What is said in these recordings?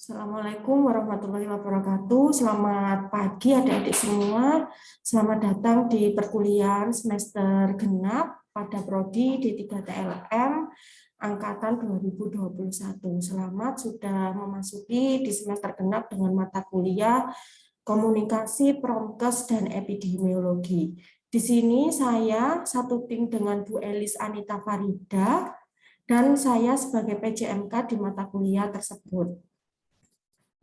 Assalamualaikum warahmatullahi wabarakatuh. Selamat pagi adik-adik semua. Selamat datang di perkuliahan semester genap pada prodi D3TLM angkatan 2021. Selamat sudah memasuki di semester genap dengan mata kuliah Komunikasi, Promkes, dan Epidemiologi. Di sini saya satu tim dengan Bu Elis Anita Farida dan saya sebagai PJMK di mata kuliah tersebut.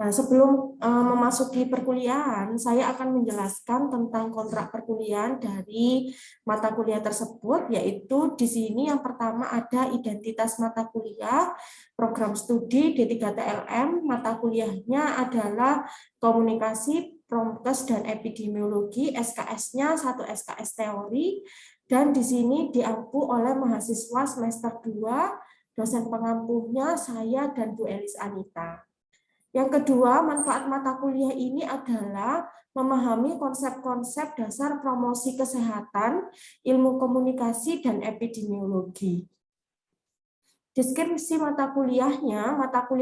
Nah, sebelum memasuki perkuliahan, saya akan menjelaskan tentang kontrak perkuliahan dari mata kuliah tersebut, yaitu di sini yang pertama ada identitas mata kuliah, program studi D3TLM, mata kuliahnya adalah Komunikasi, Promkes, dan Epidemiologi, SKS-nya 1 SKS teori, dan di sini diampu oleh mahasiswa semester 2, dosen pengampunya saya dan Bu Elis Anita. Yang kedua, manfaat mata kuliah ini adalah memahami konsep-konsep dasar promosi kesehatan, ilmu komunikasi, dan epidemiologi. Deskripsi mata kuliah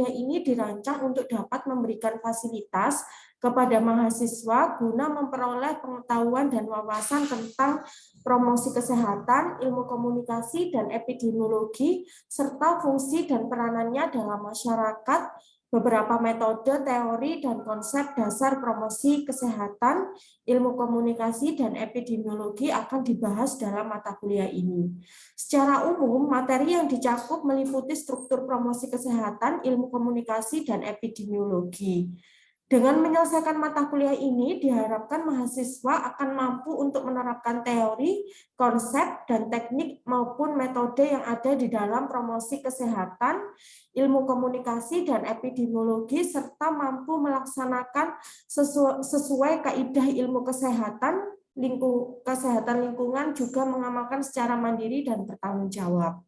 ini dirancang untuk dapat memberikan fasilitas kepada mahasiswa guna memperoleh pengetahuan dan wawasan tentang promosi kesehatan, ilmu komunikasi, dan epidemiologi, serta fungsi dan peranannya dalam masyarakat. Beberapa metode, teori, dan konsep dasar promosi kesehatan, ilmu komunikasi, dan epidemiologi akan dibahas dalam mata kuliah ini. Secara umum, materi yang dicakup meliputi struktur promosi kesehatan, ilmu komunikasi, dan epidemiologi. Dengan menyelesaikan mata kuliah ini, diharapkan mahasiswa akan mampu untuk menerapkan teori, konsep, dan teknik maupun metode yang ada di dalam promosi kesehatan, ilmu komunikasi, dan epidemiologi, serta mampu melaksanakan sesuai kaidah ilmu kesehatan, kesehatan lingkungan, juga mengamalkan secara mandiri dan bertanggung jawab.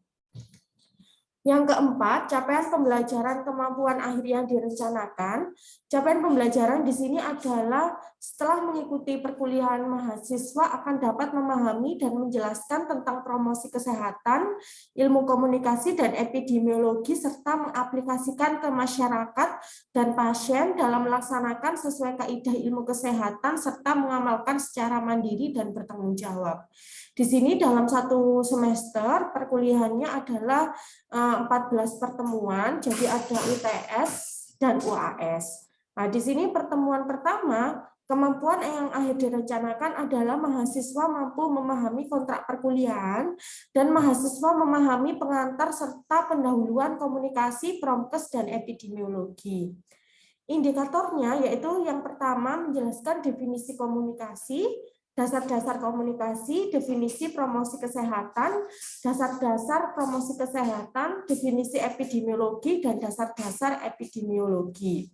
Yang keempat, capaian pembelajaran kemampuan akhir yang direncanakan. Capaian pembelajaran di sini adalah setelah mengikuti perkuliahan mahasiswa akan dapat memahami dan menjelaskan tentang promosi kesehatan, ilmu komunikasi, dan epidemiologi, serta mengaplikasikan ke masyarakat dan pasien dalam melaksanakan sesuai kaidah ilmu kesehatan, serta mengamalkan secara mandiri dan bertanggung jawab. Di sini dalam satu semester perkuliahannya adalah 14 pertemuan, jadi ada UTS dan UAS. Nah, di sini pertemuan pertama, kemampuan yang akhir direncanakan adalah mahasiswa mampu memahami kontrak perkuliahan dan mahasiswa memahami pengantar serta pendahuluan komunikasi, promkes, dan epidemiologi. Indikatornya yaitu yang pertama menjelaskan definisi komunikasi, dasar-dasar komunikasi, definisi promosi kesehatan, dasar-dasar promosi kesehatan, definisi epidemiologi, dan dasar-dasar epidemiologi.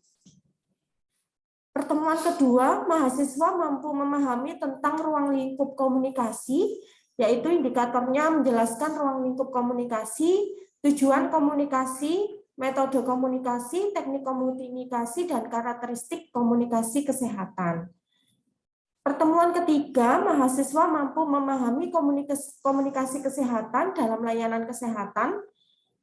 Pertemuan kedua, mahasiswa mampu memahami tentang ruang lingkup komunikasi, yaitu indikatornya menjelaskan ruang lingkup komunikasi, tujuan komunikasi, metode komunikasi, teknik komunikasi, dan karakteristik komunikasi kesehatan. Pertemuan ketiga, mahasiswa mampu memahami komunikasi kesehatan dalam layanan kesehatan.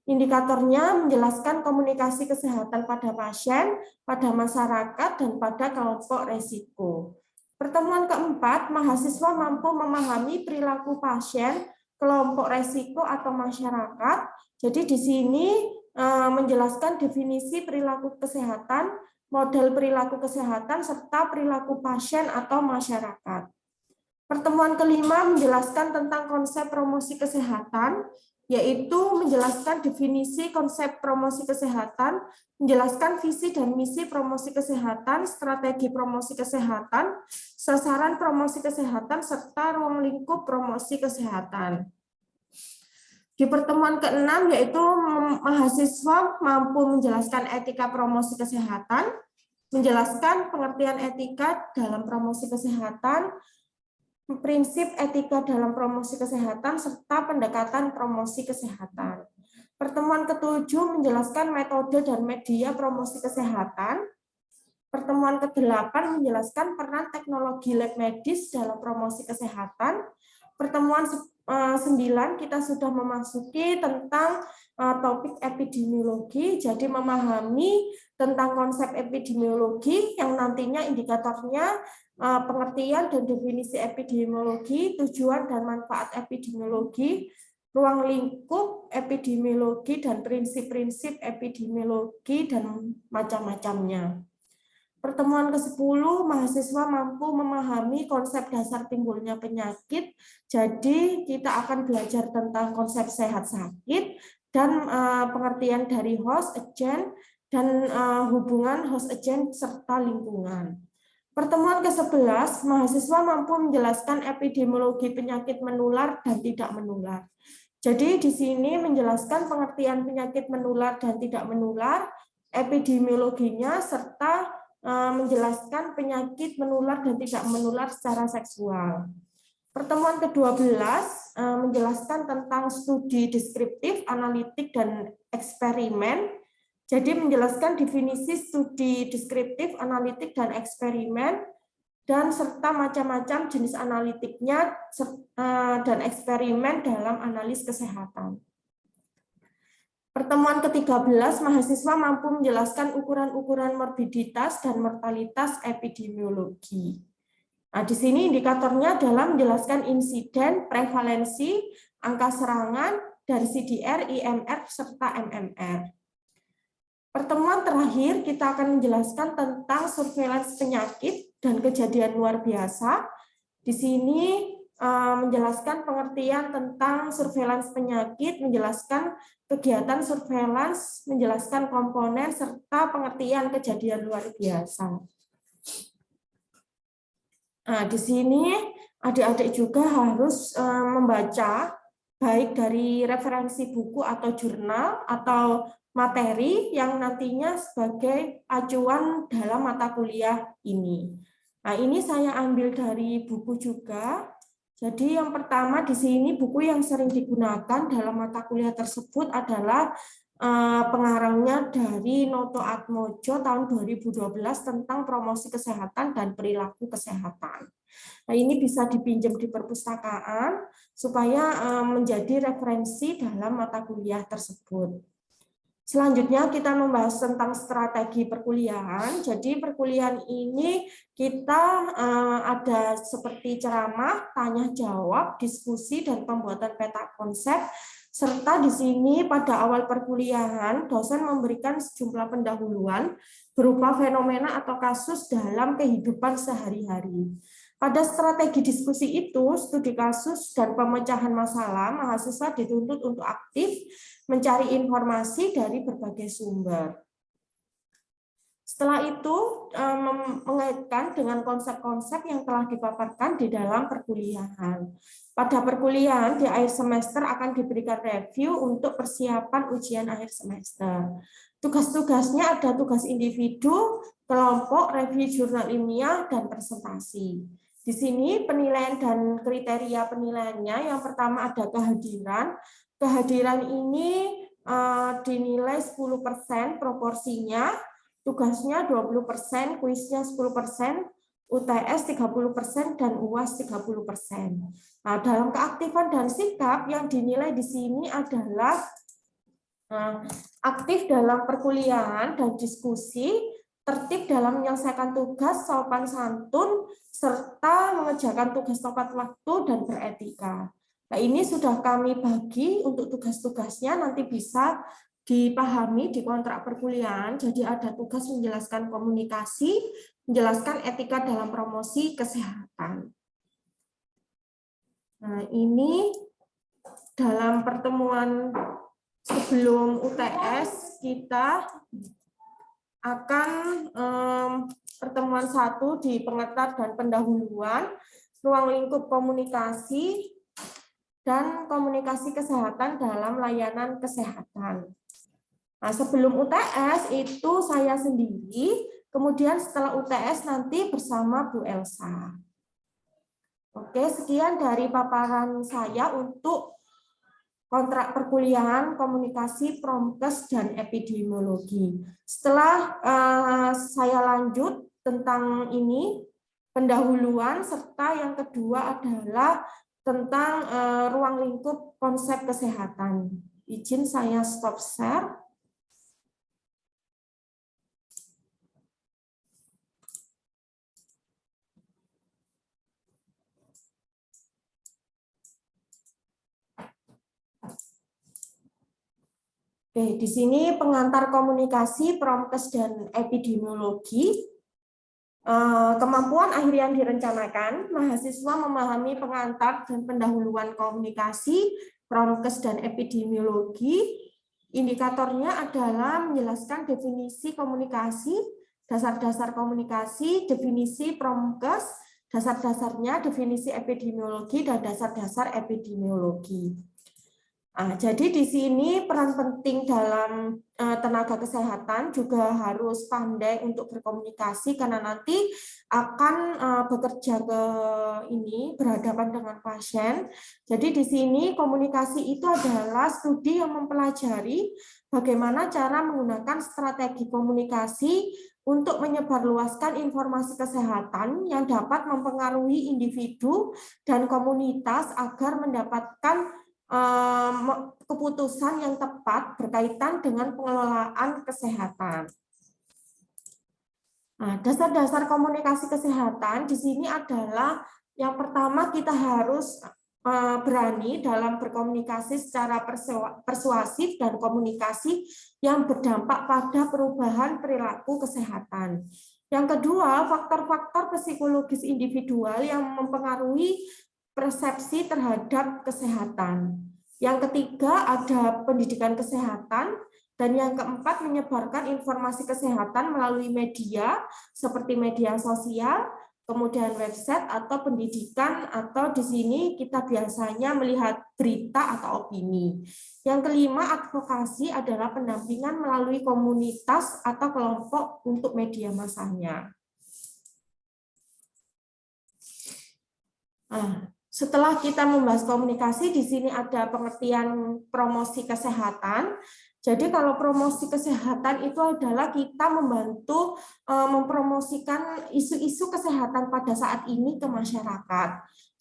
Indikatornya menjelaskan komunikasi kesehatan pada pasien, pada masyarakat, dan pada kelompok risiko. Pertemuan keempat, mahasiswa mampu memahami perilaku pasien, kelompok risiko atau masyarakat. Jadi di sini menjelaskan definisi perilaku kesehatan, model perilaku kesehatan, serta perilaku pasien atau masyarakat. Pertemuan kelima menjelaskan tentang konsep promosi kesehatan, yaitu menjelaskan definisi konsep promosi kesehatan, menjelaskan visi dan misi promosi kesehatan, strategi promosi kesehatan, sasaran promosi kesehatan, serta ruang lingkup promosi kesehatan. Di pertemuan keenam yaitu mahasiswa mampu menjelaskan etika promosi kesehatan, menjelaskan pengertian etika dalam promosi kesehatan, prinsip etika dalam promosi kesehatan, serta pendekatan promosi kesehatan. Pertemuan ketujuh menjelaskan metode dan media promosi kesehatan. Pertemuan ke-8 menjelaskan peran teknologi lab medis dalam promosi kesehatan. pertemuan 9 kita sudah memasuki tentang topik epidemiologi, jadi memahami tentang konsep epidemiologi yang nantinya indikatornya pengertian dan definisi epidemiologi, tujuan dan manfaat epidemiologi, ruang lingkup epidemiologi dan prinsip-prinsip epidemiologi dan macam-macamnya. Pertemuan ke-10, mahasiswa mampu memahami konsep dasar timbulnya penyakit. Jadi kita akan belajar tentang konsep sehat sakit dan pengertian dari host, agent, dan hubungan host agent serta lingkungan. Pertemuan ke-11, mahasiswa mampu menjelaskan epidemiologi penyakit menular dan tidak menular. Jadi di sini menjelaskan pengertian penyakit menular dan tidak menular, epidemiologinya, serta menjelaskan penyakit menular dan tidak menular secara seksual. Pertemuan ke-12 menjelaskan tentang studi deskriptif, analitik, dan eksperimen. Jadi menjelaskan definisi studi deskriptif, analitik, dan eksperimen, dan serta macam-macam jenis analitiknya dan eksperimen dalam analis kesehatan. Pertemuan ke-13, mahasiswa mampu menjelaskan ukuran-ukuran morbiditas dan mortalitas epidemiologi. Nah, di sini indikatornya adalah menjelaskan insiden, prevalensi, angka serangan dari CDR, IMR, serta MMR. Pertemuan terakhir, kita akan menjelaskan tentang surveillance penyakit dan kejadian luar biasa. Di sini menjelaskan pengertian tentang surveillance penyakit, menjelaskan kegiatan surveillance, menjelaskan komponen, serta pengertian kejadian luar biasa. Nah, di sini adik-adik juga harus membaca baik dari referensi buku atau jurnal atau materi yang nantinya sebagai acuan dalam mata kuliah ini. Nah, ini saya ambil dari buku juga. Jadi yang pertama di sini buku yang sering digunakan dalam mata kuliah tersebut adalah pengarangnya dari Noto Atmojo tahun 2012 tentang promosi kesehatan dan perilaku kesehatan. Nah, ini bisa dipinjam di perpustakaan supaya menjadi referensi dalam mata kuliah tersebut. Selanjutnya kita membahas tentang strategi perkuliahan. Jadi perkuliahan ini kita ada seperti ceramah, tanya jawab, diskusi, dan pembuatan peta konsep. Serta di sini pada awal perkuliahan dosen memberikan sejumlah pendahuluan berupa fenomena atau kasus dalam kehidupan sehari-hari. Pada strategi diskusi itu, studi kasus dan pemecahan masalah, mahasiswa dituntut untuk aktif mencari informasi dari berbagai sumber. Setelah itu, mengaitkan dengan konsep-konsep yang telah dipaparkan di dalam perkuliahan. Pada perkuliahan, di akhir semester akan diberikan review untuk persiapan ujian akhir semester. Tugas-tugasnya ada tugas individu, kelompok, review jurnal ilmiah, dan presentasi. Di sini penilaian dan kriteria penilaiannya, yang pertama ada kehadiran. Kehadiran ini dinilai 10% proporsinya, tugasnya 20%, kuisnya 10%, UTS 30%, dan UAS 30%. Nah, dalam keaktifan dan sikap yang dinilai di sini adalah aktif dalam perkuliahan dan diskusi, tertib dalam menyelesaikan tugas, sopan santun, serta mengerjakan tugas tepat waktu dan beretika. Nah, ini sudah kami bagi untuk tugas-tugasnya, nanti bisa dipahami di kontrak perkuliahan. Jadi ada tugas menjelaskan komunikasi, menjelaskan etika dalam promosi kesehatan. Nah, ini dalam pertemuan sebelum UTS kita akan pertemuan 1 di pengantar dan pendahuluan, ruang lingkup komunikasi, dan komunikasi kesehatan dalam layanan kesehatan. Nah, sebelum UTS itu saya sendiri, kemudian setelah UTS nanti bersama Bu Elsa. Oke, sekian dari paparan saya untuk kontrak perkuliahan, komunikasi, promkes, dan epidemiologi. Setelah saya lanjut tentang ini, pendahuluan, serta yang kedua adalah tentang ruang lingkup konsep kesehatan. Izin saya stop share. Oke, di sini pengantar komunikasi, promkes, dan epidemiologi. Kemampuan akhir yang direncanakan, mahasiswa memahami pengantar dan pendahuluan komunikasi, promkes, dan epidemiologi. Indikatornya adalah menjelaskan definisi komunikasi, dasar-dasar komunikasi, definisi promkes, dasar-dasarnya, definisi epidemiologi, dan dasar-dasar epidemiologi. Jadi di sini peran penting dalam tenaga kesehatan juga harus pandai untuk berkomunikasi karena nanti akan bekerja berhadapan dengan pasien. Jadi di sini komunikasi itu adalah studi yang mempelajari bagaimana cara menggunakan strategi komunikasi untuk menyebarluaskan informasi kesehatan yang dapat mempengaruhi individu dan komunitas agar mendapatkan keputusan yang tepat berkaitan dengan pengelolaan kesehatan. Dasar-dasar komunikasi kesehatan di sini adalah yang pertama kita harus berani dalam berkomunikasi secara persuasif dan komunikasi yang berdampak pada perubahan perilaku kesehatan. Yang kedua, faktor-faktor psikologis individual yang mempengaruhi persepsi terhadap kesehatan. Yang ketiga ada pendidikan kesehatan, dan yang keempat menyebarkan informasi kesehatan melalui media seperti media sosial, kemudian website atau pendidikan, atau di sini kita biasanya melihat berita atau opini. Yang kelima advokasi adalah pendampingan melalui komunitas atau kelompok untuk media massanya. Setelah kita membahas komunikasi, di sini ada pengertian promosi kesehatan. Jadi kalau promosi kesehatan itu adalah kita membantu mempromosikan isu-isu kesehatan pada saat ini ke masyarakat.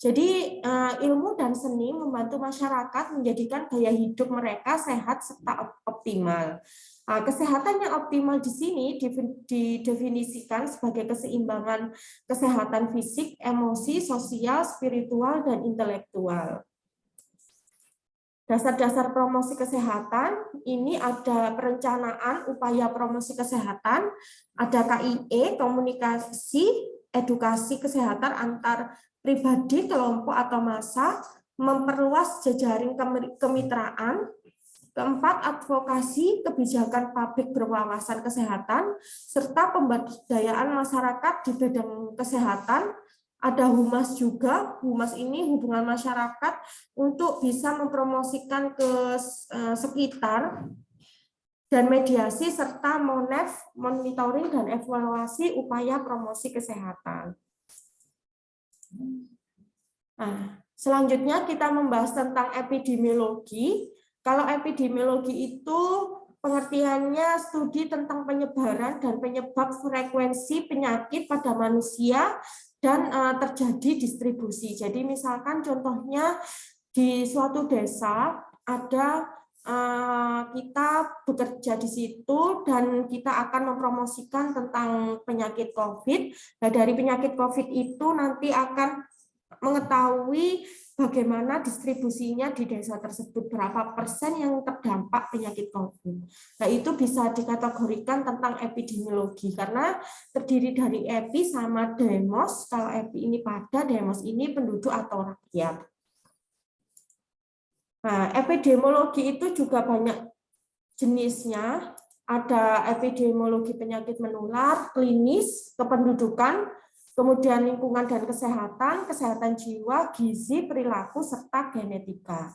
Jadi ilmu dan seni membantu masyarakat menjadikan gaya hidup mereka sehat serta optimal. Kesehatan yang optimal di sini didefinisikan sebagai keseimbangan kesehatan fisik, emosi, sosial, spiritual, dan intelektual. Dasar-dasar promosi kesehatan, ini ada perencanaan upaya promosi kesehatan, ada KIE, komunikasi, edukasi kesehatan antar pribadi, kelompok, atau massa, memperluas jejaring kemitraan. Keempat, advokasi kebijakan publik berwawasan kesehatan, serta pemberdayaan masyarakat di bidang kesehatan. Ada humas juga, humas ini hubungan masyarakat untuk bisa mempromosikan ke sekitar, dan mediasi serta monitoring dan evaluasi upaya promosi kesehatan. Selanjutnya kita membahas tentang epidemiologi. Kalau epidemiologi itu pengertiannya studi tentang penyebaran dan penyebab frekuensi penyakit pada manusia dan terjadi distribusi. Jadi misalkan contohnya di suatu desa ada kita bekerja di situ dan kita akan mempromosikan tentang penyakit COVID. Nah, dari penyakit COVID itu nanti akan mengetahui bagaimana distribusinya di desa tersebut, berapa persen yang terdampak penyakit COVID. Nah, itu bisa dikategorikan tentang epidemiologi, karena terdiri dari epi sama demos. Kalau epi ini pada, demos ini penduduk atau rakyat. Nah, epidemiologi itu juga banyak jenisnya. Ada epidemiologi penyakit menular, klinis, kependudukan, kemudian lingkungan dan kesehatan, kesehatan jiwa, gizi, perilaku, serta genetika.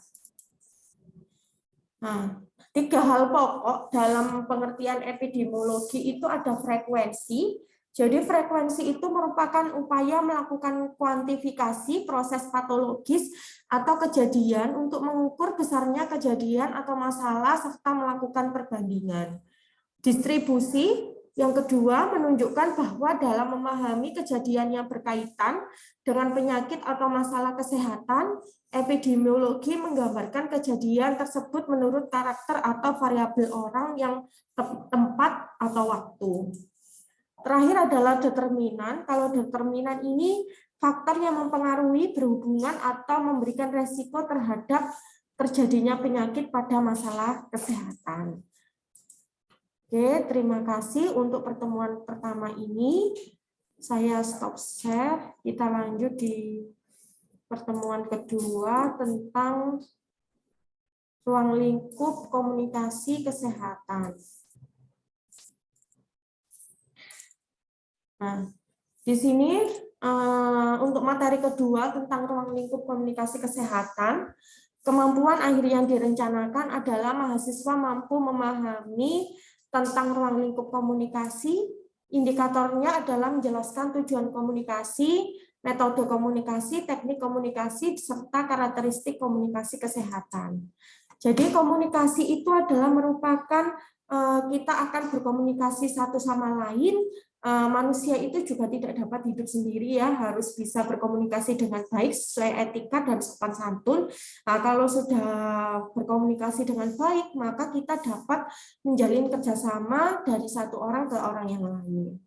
Nah, 3 hal pokok dalam pengertian epidemiologi itu ada frekuensi. Jadi frekuensi itu merupakan upaya melakukan kuantifikasi proses patologis atau kejadian untuk mengukur besarnya kejadian atau masalah serta melakukan perbandingan. Distribusi Yang kedua, menunjukkan bahwa dalam memahami kejadian yang berkaitan dengan penyakit atau masalah kesehatan, epidemiologi menggambarkan kejadian tersebut menurut karakter atau variabel orang yang tempat atau waktu. Terakhir adalah determinan. Kalau determinan ini faktor yang mempengaruhi, berhubungan atau memberikan resiko terhadap terjadinya penyakit pada masalah kesehatan. Oke, terima kasih untuk pertemuan pertama ini. Saya stop share. Kita lanjut di pertemuan kedua tentang ruang lingkup komunikasi kesehatan. Nah, di sini untuk materi kedua tentang ruang lingkup komunikasi kesehatan, kemampuan akhir yang direncanakan adalah mahasiswa mampu memahami tentang ruang lingkup komunikasi. Indikatornya adalah menjelaskan tujuan komunikasi, metode komunikasi, teknik komunikasi, serta karakteristik komunikasi kesehatan. Jadi komunikasi itu adalah merupakan kita akan berkomunikasi satu sama lain. Manusia itu juga tidak dapat hidup sendiri ya, harus bisa berkomunikasi dengan baik sesuai etika dan sopan santun. Nah, kalau sudah berkomunikasi dengan baik, maka kita dapat menjalin kerjasama dari satu orang ke orang yang lain.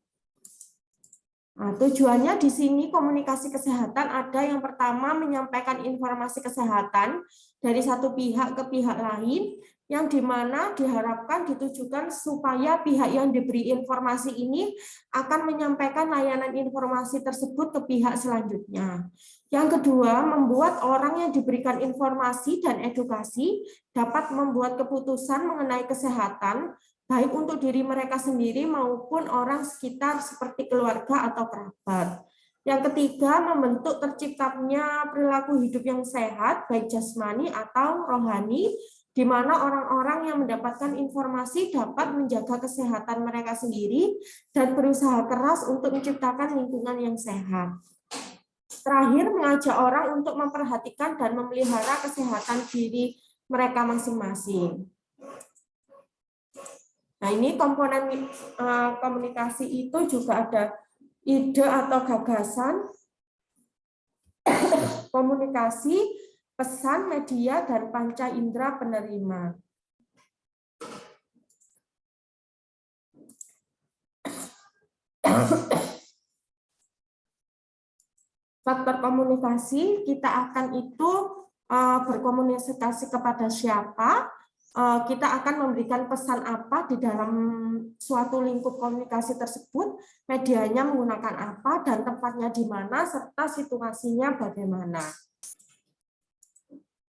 Nah, tujuannya di sini komunikasi kesehatan ada yang pertama menyampaikan informasi kesehatan dari satu pihak ke pihak lain, yang dimana diharapkan ditujukan supaya pihak yang diberi informasi ini akan menyampaikan layanan informasi tersebut ke pihak selanjutnya. Yang kedua, membuat orang yang diberikan informasi dan edukasi dapat membuat keputusan mengenai kesehatan, baik untuk diri mereka sendiri maupun orang sekitar seperti keluarga atau kerabat. Yang ketiga, membentuk terciptanya perilaku hidup yang sehat, baik jasmani atau rohani, di mana orang-orang yang mendapatkan informasi dapat menjaga kesehatan mereka sendiri dan berusaha keras untuk menciptakan lingkungan yang sehat. Terakhir, mengajak orang untuk memperhatikan dan memelihara kesehatan diri mereka masing-masing. Nah, ini komponen komunikasi itu juga ada ide atau gagasan, komunikasi, pesan, media, dan panca indera penerima. Faktor komunikasi, kita akan itu berkomunikasi kepada siapa, kita akan memberikan pesan apa di dalam suatu lingkup komunikasi tersebut, medianya menggunakan apa, dan tempatnya di mana, serta situasinya bagaimana.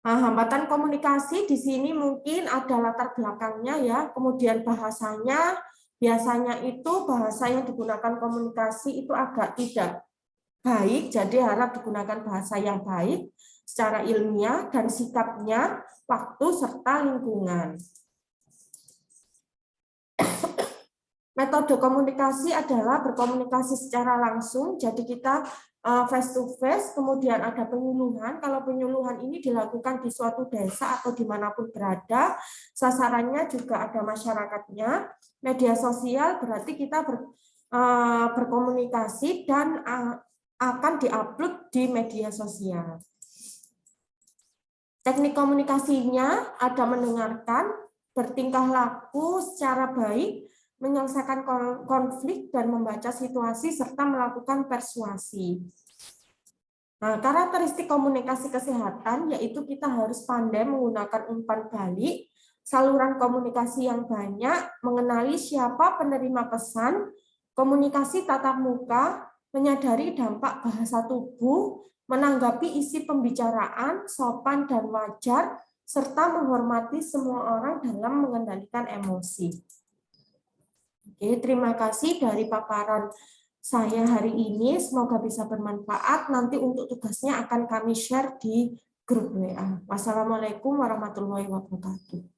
Nah, hambatan komunikasi di sini mungkin ada latar belakangnya ya, kemudian bahasanya, biasanya itu bahasa yang digunakan komunikasi itu agak tidak baik, jadi harap digunakan bahasa yang baik secara ilmiah dan sikapnya, waktu, serta lingkungan. Metode komunikasi adalah berkomunikasi secara langsung, jadi kita face to face, kemudian ada penyuluhan. Kalau penyuluhan ini dilakukan di suatu desa atau dimanapun berada, sasarannya juga ada masyarakatnya. Media sosial berarti kita berkomunikasi dan akan diupload di media sosial. Teknik komunikasinya ada mendengarkan, bertingkah laku secara baik, menyelesaikan konflik dan membaca situasi serta melakukan persuasi. Nah, karakteristik komunikasi kesehatan yaitu kita harus pandai menggunakan umpan balik, saluran komunikasi yang banyak, mengenali siapa penerima pesan, komunikasi tatap muka, menyadari dampak bahasa tubuh, menanggapi isi pembicaraan, sopan dan wajar, serta menghormati semua orang dalam mengendalikan emosi. Oke, terima kasih dari paparan saya hari ini. Semoga bisa bermanfaat. Nanti untuk tugasnya akan kami share di grup WA. Wassalamualaikum warahmatullahi wabarakatuh.